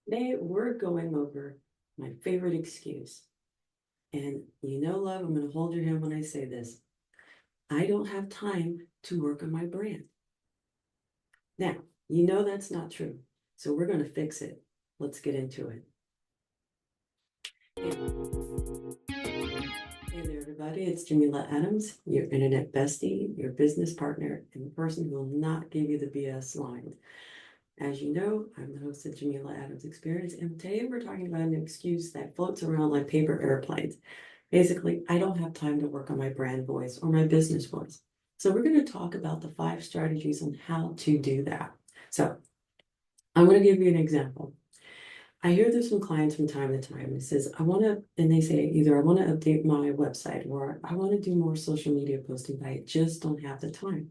Today, we're going over my favorite excuse. And you know, love, I'm going to hold your hand when I say this. I don't have time to work on my brand. Now, you know that's not true. So we're going to fix it. Let's get into it. Hey there, everybody. It's Jameela Adams, your internet bestie, your business partner, and the person who will not give you the BS lines. As you know, I'm the host of Jameela Adams Experience, and today we're talking about an excuse that floats around like paper airplanes. Basically, I don't have time to work on my brand voice or my business voice. So we're going to talk about the 5 strategies on how to do that. So I'm going to give you an example. I hear this from clients from time to time. It says, and they say either I want to update my website or I want to do more social media posting, but I just don't have the time.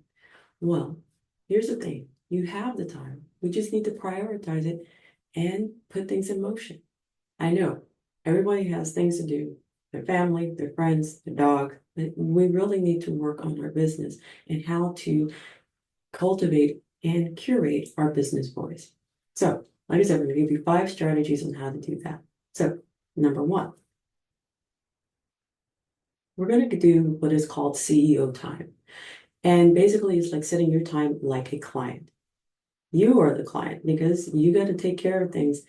Well, here's the thing. You have the time. We just need to prioritize it and put things in motion. I know everybody has things to do, their family, their friends, their dog, but we really need to work on our business and how to cultivate and curate our business voice. So, like I said, we're going to give you 5 strategies on how to do that. So, number 1, we're going to do what is called CEO time. And basically, it's like setting your time like a client. You are the client because you got to take care of things,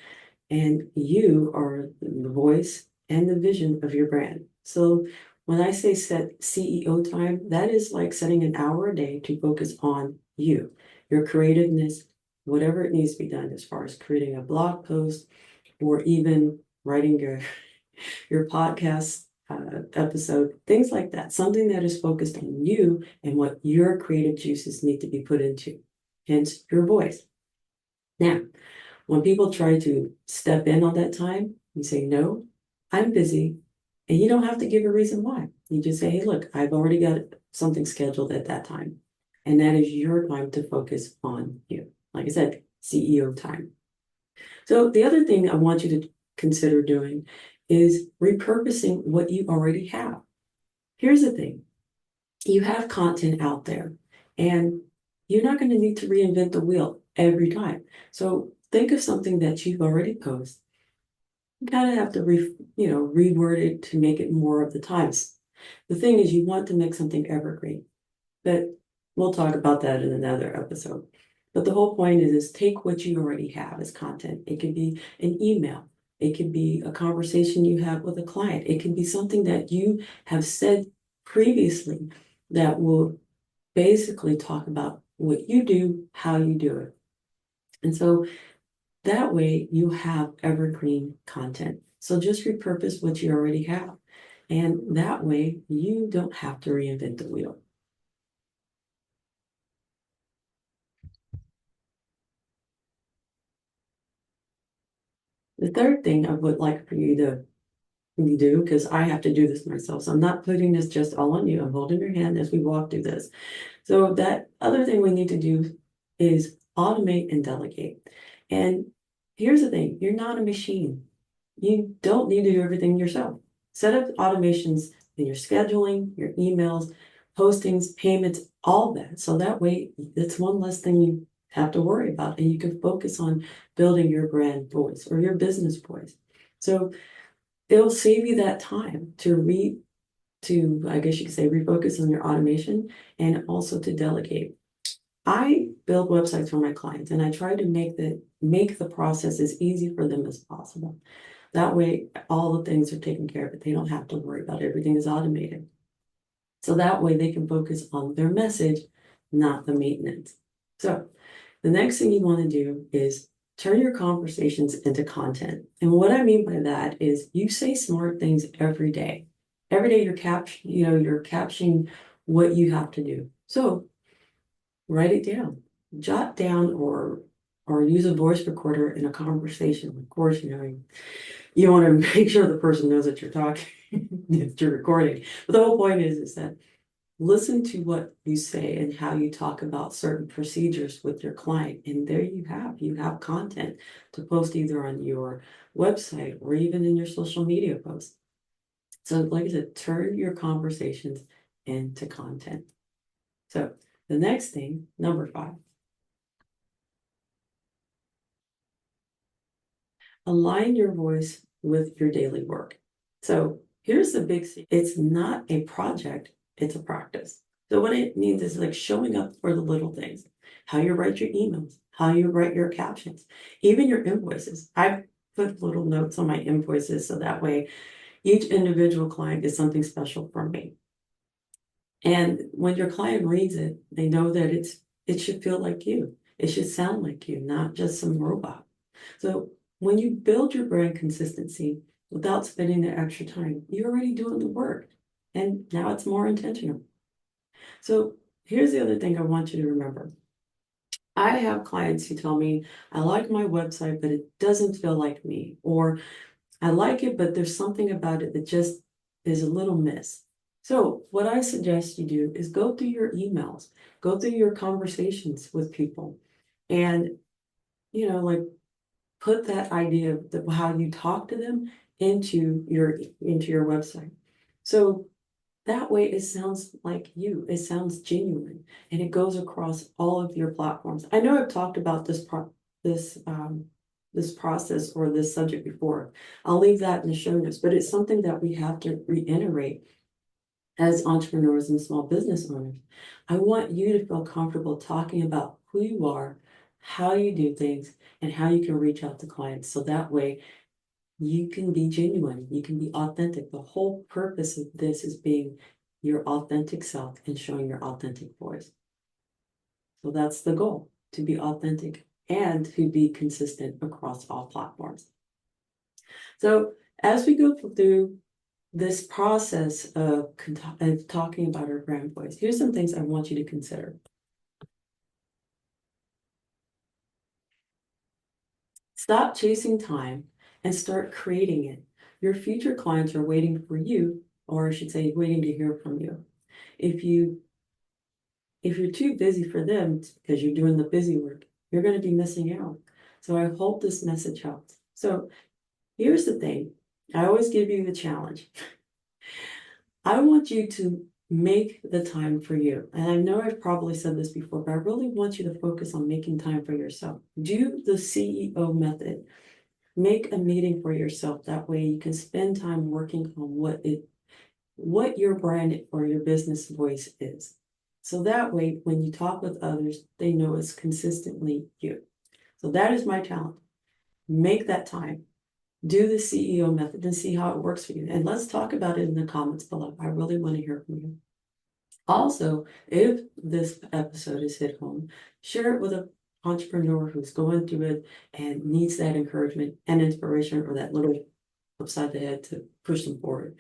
and you are the voice and the vision of your brand. So when I say set CEO time, that is like setting an hour a day to focus on you, your creativeness, whatever it needs to be done as far as creating a blog post or even writing your podcast episode, things like that. Something that is focused on you and what your creative juices need to be put into, hence your voice. Now, when people try to step in on that time, you say, no, I'm busy. And you don't have to give a reason why. You just say, hey, look, I've already got something scheduled at that time. And that is your time to focus on you. Like I said, CEO time. So the other thing I want you to consider doing is repurposing what you already have. Here's the thing. You have content out there and you're not going to need to reinvent the wheel every time. So think of something that you've already posted. You kind of have to reword it to make it more of the times. The thing is, you want to make something evergreen, but we'll talk about that in another episode. But the whole point is take what you already have as content. It could be an email. It could be a conversation you have with a client. It can be something that you have said previously that will basically talk about what you do, how you do it. And so that way you have evergreen content. So just repurpose what you already have. And that way you don't have to reinvent the wheel. The third thing I would like for you to do, because I have to do this myself, so I'm not putting this just all on you. I'm holding your hand as we walk through this. So that other thing we need to do is automate and delegate. And here's the thing, you're not a machine. You don't need to do everything yourself. Set up automations in your scheduling, your emails, postings, payments, all that. So that way it's one less thing you have to worry about and you can focus on building your brand voice or your business voice. So it'll save you that time I guess you could say, refocus on your automation and also to delegate. I build websites for my clients and I try to make the process as easy for them as possible. That way, all the things are taken care of, but they don't have to worry about it. Everything is automated. So that way they can focus on their message, not the maintenance. So the next thing you want to do is turn your conversations into content. And what I mean by that is you say smart things every day. Every day you're capturing what you have to do. So write it down, jot down or use a voice recorder in a conversation. Of course, you want to make sure the person knows that you're talking, that you're recording. But the whole point is that listen to what you say and how you talk about certain procedures with your client. And there you have content to post either on your website or even in your social media posts. So like I said, turn your conversations into content. So the next thing, number 5, Align your voice with your daily work. So here's the big secret. It's not a project, it's a practice. So what it means is like showing up for the little things, how you write your emails, how you write your captions, even your invoices. I put little notes on my invoices so that way each individual client is something special from me. And when your client reads it, they know that it should feel like you. It should sound like you, not just some robot. So when you build your brand consistency without spending the extra time, you're already doing the work. And now it's more intentional. So here's the other thing I want you to remember. I have clients who tell me, I like my website, but it doesn't feel like me. Or I like it, but there's something about it that just is a little miss. So what I suggest you do is go through your emails, go through your conversations with people, and like put that idea of how you talk to them into your website. So that way it sounds like you, it sounds genuine, and it goes across all of your platforms. I know I've talked about this process or this subject before. I'll leave that in the show notes, but it's something that we have to reiterate as entrepreneurs and small business owners. I want you to feel comfortable talking about who you are, how you do things, and how you can reach out to clients. So that way you can be genuine, you can be authentic. The whole purpose of this is being your authentic self and showing your authentic voice. So that's the goal, to be authentic and to be consistent across all platforms. So as we go through this process of talking about our brand voice, here's some things I want you to consider. Stop chasing time and start creating it. Your future clients are waiting for you, or I should say, waiting to hear from you. If you're too busy for them because you're doing the busy work, you're going to be missing out. So I hope this message helps. So here's the thing. I always give you the challenge. I want you to make the time for you. And I know I've probably said this before, but I really want you to focus on making time for yourself. Do the CEO method. Make a meeting for yourself. That way you can spend time working on what your brand or your business voice is. So that way, when you talk with others, they know it's consistently you. So that is my challenge. Make that time. Do the CEO method and see how it works for you. And let's talk about it in the comments below. I really want to hear from you. Also, if this episode is hit home, share it with an entrepreneur who's going through it and needs that encouragement and inspiration or that little upside the head to push them forward.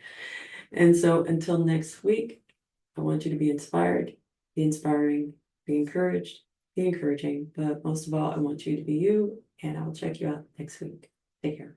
And so until next week, I want you to be inspired, be inspiring, be encouraged, be encouraging. But most of all, I want you to be you, and I'll check you out next week. Take care.